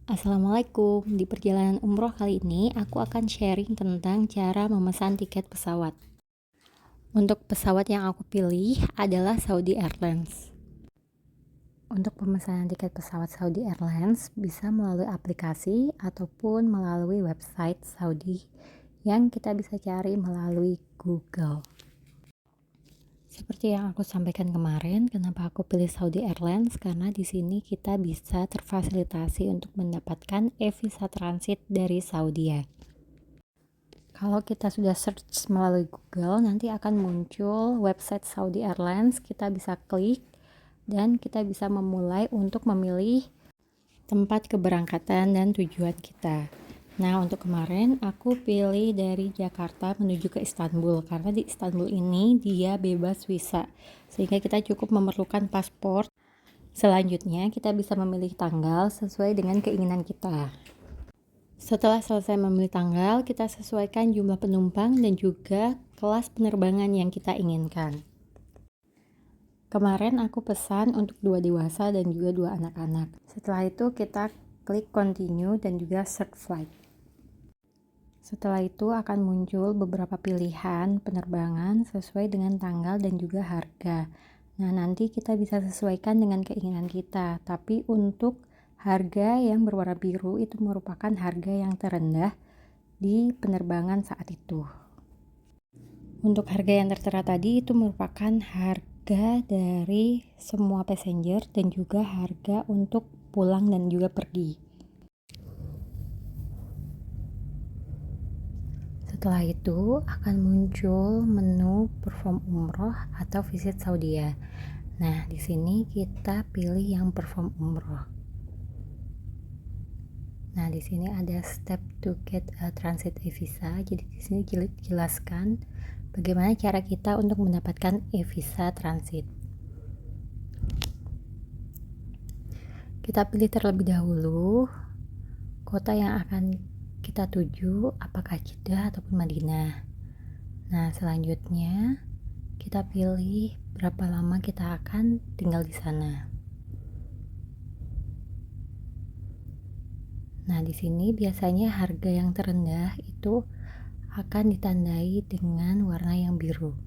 Assalamualaikum, di perjalanan umroh kali ini aku akan sharing tentang cara memesan tiket pesawat. Untuk pesawat yang aku pilih adalah Saudi Airlines. Untuk pemesanan tiket pesawat Saudi Airlines bisa melalui aplikasi ataupun melalui website Saudi yang kita bisa cari melalui Google. Seperti yang aku sampaikan kemarin, kenapa aku pilih Saudi Airlines? Karena di sini kita bisa terfasilitasi untuk mendapatkan e-visa transit dari Saudi. Kalau kita sudah search melalui Google, nanti akan muncul website Saudi Airlines. Kita bisa klik dan kita bisa memulai untuk memilih tempat keberangkatan dan tujuan kita. Nah, untuk kemarin aku pilih dari Jakarta menuju ke Istanbul karena di Istanbul ini dia bebas visa, sehingga kita cukup memerlukan paspor. Selanjutnya, kita bisa memilih tanggal sesuai dengan keinginan kita. Setelah selesai memilih tanggal, kita sesuaikan jumlah penumpang dan juga kelas penerbangan yang kita inginkan. Kemarin aku pesan untuk 2 dewasa dan juga 2 anak-anak. Setelah itu kita klik continue dan juga search flight. Setelah itu akan muncul beberapa pilihan penerbangan sesuai dengan tanggal dan juga harga. Nah, nanti kita bisa sesuaikan dengan keinginan kita. Tapi untuk harga yang berwarna biru itu merupakan harga yang terendah di penerbangan saat itu. Untuk harga yang tertera tadi itu merupakan harga dari semua passenger dan juga harga untuk pulang dan juga pergi. Setelah itu akan muncul menu perform umroh atau visit Saudi. Nah, di sini kita pilih yang perform umroh. Nah, di sini ada step to get a transit e-visa. Jadi di sini jelaskan bagaimana cara kita untuk mendapatkan e-visa transit. Kita pilih terlebih dahulu kota yang akan kita tuju, apakah Jeddah ataupun Madinah. Nah, selanjutnya kita pilih berapa lama kita akan tinggal di sana. Nah, di sini biasanya harga yang terendah itu akan ditandai dengan warna yang biru.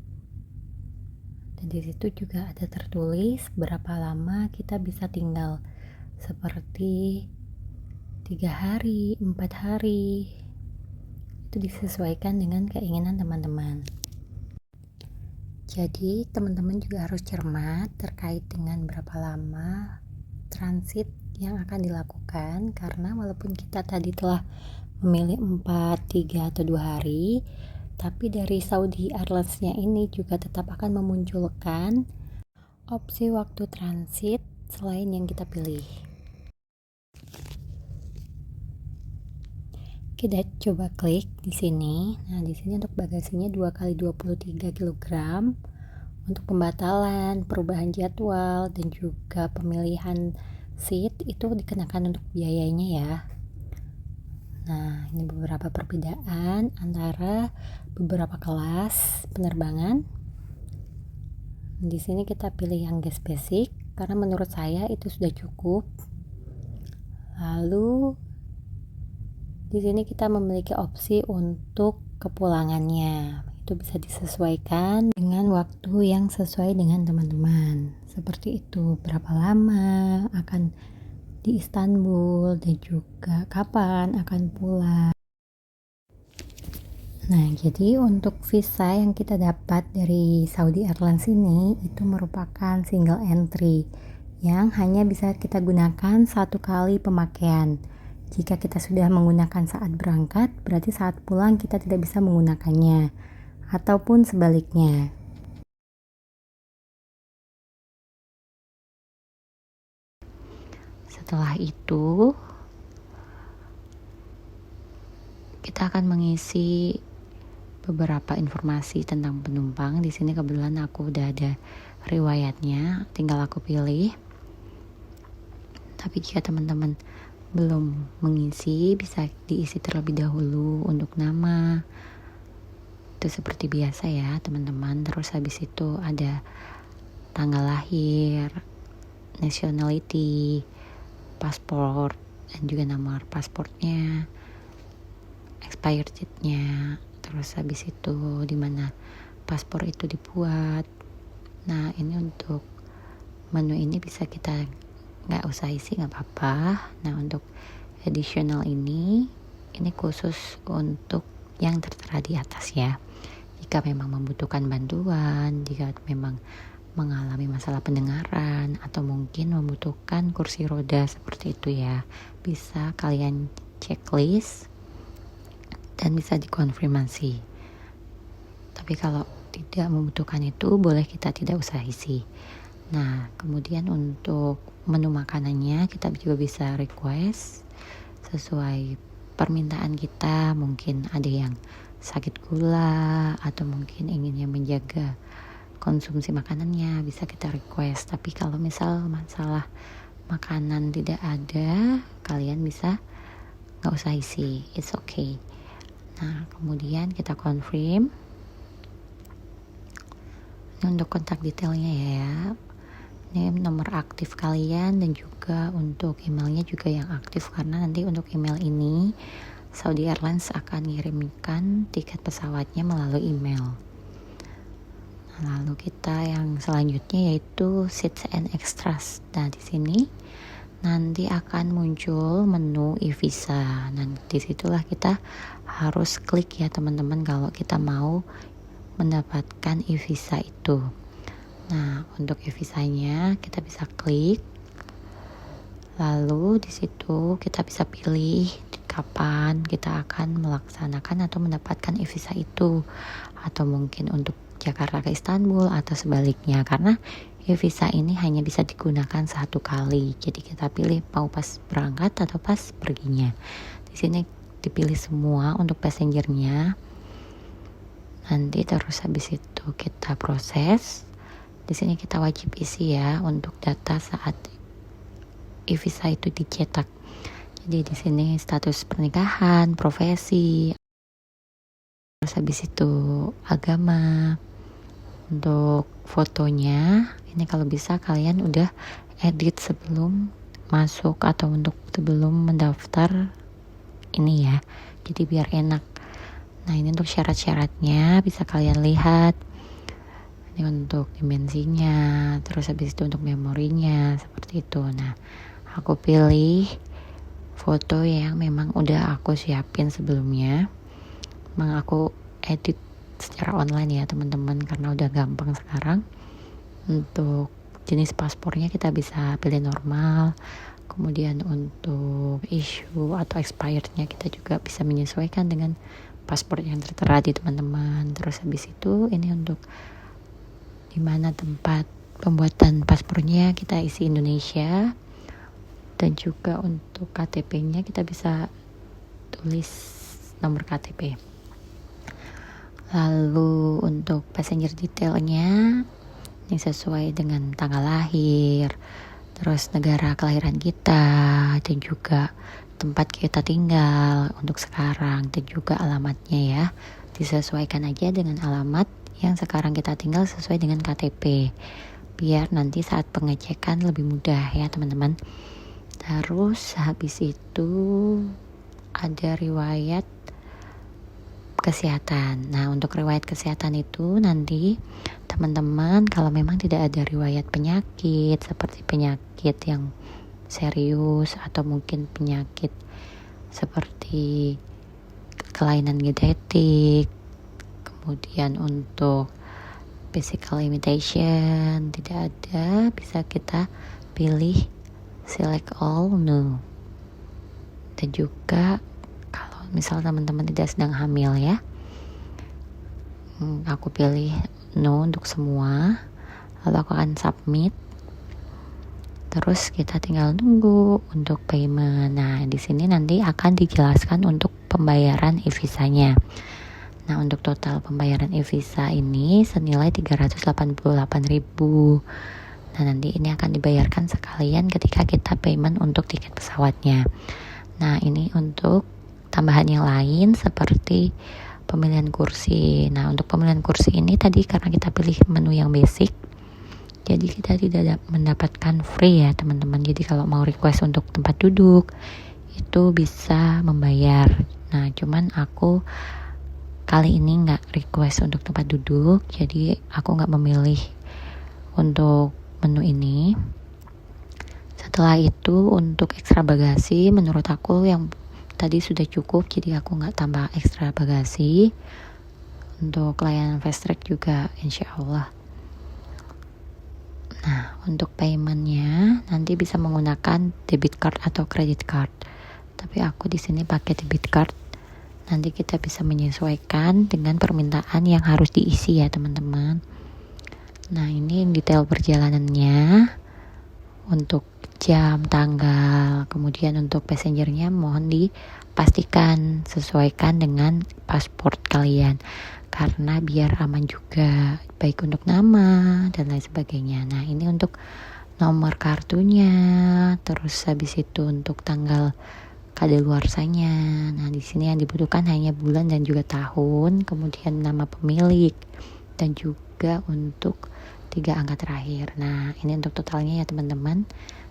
Dan di situ juga ada tertulis berapa lama kita bisa tinggal, seperti 3 hari, 4 hari. Itu disesuaikan dengan keinginan teman-teman. Jadi teman-teman juga harus cermat terkait dengan berapa lama transit yang akan dilakukan, karena walaupun kita tadi telah memilih 4, 3, atau 2 hari, tapi dari Saudi Airlines-nya ini juga tetap akan memunculkan opsi waktu transit selain yang kita pilih. Kita coba klik di sini. Nah, di sini untuk bagasinya 2x23 kg. Untuk pembatalan, perubahan jadwal, dan juga pemilihan seat itu dikenakan untuk biayanya ya. Nah, ini beberapa perbedaan antara beberapa kelas penerbangan. Di sini kita pilih yang guest basic karena menurut saya itu sudah cukup. Lalu di sini kita memiliki opsi untuk kepulangannya. Itu bisa disesuaikan dengan waktu yang sesuai dengan teman-teman. Seperti itu, berapa lama akan di Istanbul dan juga kapan akan pulang. Nah, jadi untuk visa yang kita dapat dari Saudi Airlines ini itu merupakan single entry yang hanya bisa kita gunakan 1 kali pemakaian. Jika kita sudah menggunakan saat berangkat, berarti saat pulang kita tidak bisa menggunakannya, ataupun sebaliknya. Setelah itu, kita akan mengisi beberapa informasi tentang penumpang. Di sini kebetulan aku udah ada riwayatnya, tinggal aku pilih. Tapi jika teman-teman belum mengisi, bisa diisi terlebih dahulu untuk nama. Itu seperti biasa ya teman-teman. Terus habis itu ada tanggal lahir, nationality, paspor, dan juga nomor pasportnya, expired date-nya, terus habis itu di mana paspor itu dibuat. Nah, ini untuk menu ini bisa kita nggak usah isi, nggak apa-apa. Nah, untuk additional ini khusus untuk yang tertera di atas ya. Jika memang membutuhkan bantuan, jika memang mengalami masalah pendengaran atau mungkin membutuhkan kursi roda seperti itu ya, bisa kalian checklist dan bisa dikonfirmasi. Tapi kalau tidak membutuhkan itu, boleh kita tidak usah isi. Nah, kemudian untuk menu makanannya kita juga bisa request sesuai permintaan kita. Mungkin ada yang sakit gula atau mungkin inginnya menjaga konsumsi makanannya, bisa kita request. Tapi kalau misal masalah makanan tidak ada, kalian bisa nggak usah isi, it's okay. Nah, kemudian kita confirm. Untuk kontak detailnya ya, ini nomor aktif kalian dan juga untuk emailnya juga yang aktif, karena nanti untuk email ini Saudi Airlines akan ngirimkan tiket pesawatnya melalui email. Nah, lalu kita yang selanjutnya yaitu seats and extras. Nah, di sini nanti akan muncul menu e-visa. Nah, disitulah kita harus klik ya teman-teman kalau kita mau mendapatkan e-visa itu. Nah, untuk e-visanya kita bisa klik. Lalu di situ kita bisa pilih kapan kita akan melaksanakan atau mendapatkan e-visa itu. Atau mungkin untuk Jakarta ke Istanbul atau sebaliknya, karena e-visa ini hanya bisa digunakan satu kali. Jadi kita pilih mau pas berangkat atau pas perginya. Di sini dipilih semua untuk passengernya. Nanti terus habis itu kita proses. Di sini kita wajib isi ya untuk data saat e-visa itu dicetak. Jadi di sini status pernikahan, profesi, terus habis itu agama. Untuk fotonya ini kalau bisa kalian udah edit sebelum masuk atau untuk sebelum mendaftar ini ya. Jadi biar enak. Nah, ini untuk syarat-syaratnya bisa kalian lihat. Ini untuk dimensinya, terus habis itu untuk memorinya, seperti itu. Nah, aku pilih foto yang memang udah aku siapin sebelumnya. Memang aku edit secara online ya teman-teman, karena udah gampang sekarang. Untuk jenis paspornya kita bisa pilih normal. Kemudian untuk issue atau expirednya kita juga bisa menyesuaikan dengan paspor yang tertera di teman-teman. Terus habis itu ini untuk dimana tempat pembuatan paspornya kita isi Indonesia, dan juga untuk KTP-nya kita bisa tulis nomor KTP. Lalu untuk passenger detailnya ini sesuai dengan tanggal lahir, terus negara kelahiran kita, dan juga tempat kita tinggal untuk sekarang, dan juga alamatnya ya. Disesuaikan aja dengan alamat yang sekarang kita tinggal sesuai dengan KTP, biar nanti saat pengecekan lebih mudah ya teman-teman. Terus habis itu ada riwayat kesehatan. Nah, untuk riwayat kesehatan itu nanti teman-teman kalau memang tidak ada riwayat penyakit seperti penyakit yang serius atau mungkin penyakit seperti kelainan genetik, kemudian untuk physical limitation tidak ada, bisa kita pilih select all no. Dan juga kalau misal teman-teman tidak sedang hamil ya, aku pilih no untuk semua. Lalu aku akan submit. Terus kita tinggal nunggu untuk payment. Nah, di sini nanti akan dijelaskan untuk pembayaran e-visanya. Nah, untuk total pembayaran e-visa ini senilai 388.000. Nah, nanti ini akan dibayarkan sekalian ketika kita payment untuk tiket pesawatnya. Nah, ini untuk tambahan yang lain seperti pemilihan kursi. Nah, untuk pemilihan kursi ini tadi karena kita pilih menu yang basic, jadi kita tidak mendapatkan free ya teman-teman. Jadi kalau mau request untuk tempat duduk itu bisa membayar. Nah, cuman aku kali ini nggak request untuk tempat duduk, jadi aku nggak memilih untuk menu ini. Setelah itu untuk ekstra bagasi, menurut aku yang tadi sudah cukup, jadi aku nggak tambah ekstra bagasi. Untuk layanan fast track juga insya Allah. Nah, untuk paymentnya nanti bisa menggunakan debit card atau credit card. Tapi aku di sini pakai debit card. Nanti kita bisa menyesuaikan dengan permintaan yang harus diisi ya teman-teman. Nah, ini detail perjalanannya. Untuk jam, tanggal, kemudian untuk passengernya mohon dipastikan sesuaikan dengan paspor kalian. Karena biar aman juga, baik untuk nama dan lain sebagainya. Nah, ini untuk nomor kartunya, terus habis itu untuk tanggal kadaluarsanya. Nah, di sini yang dibutuhkan hanya bulan dan juga tahun, kemudian nama pemilik dan juga untuk 3 angka terakhir. Nah, ini untuk totalnya ya teman-teman.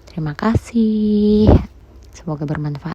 Terima kasih. Semoga bermanfaat.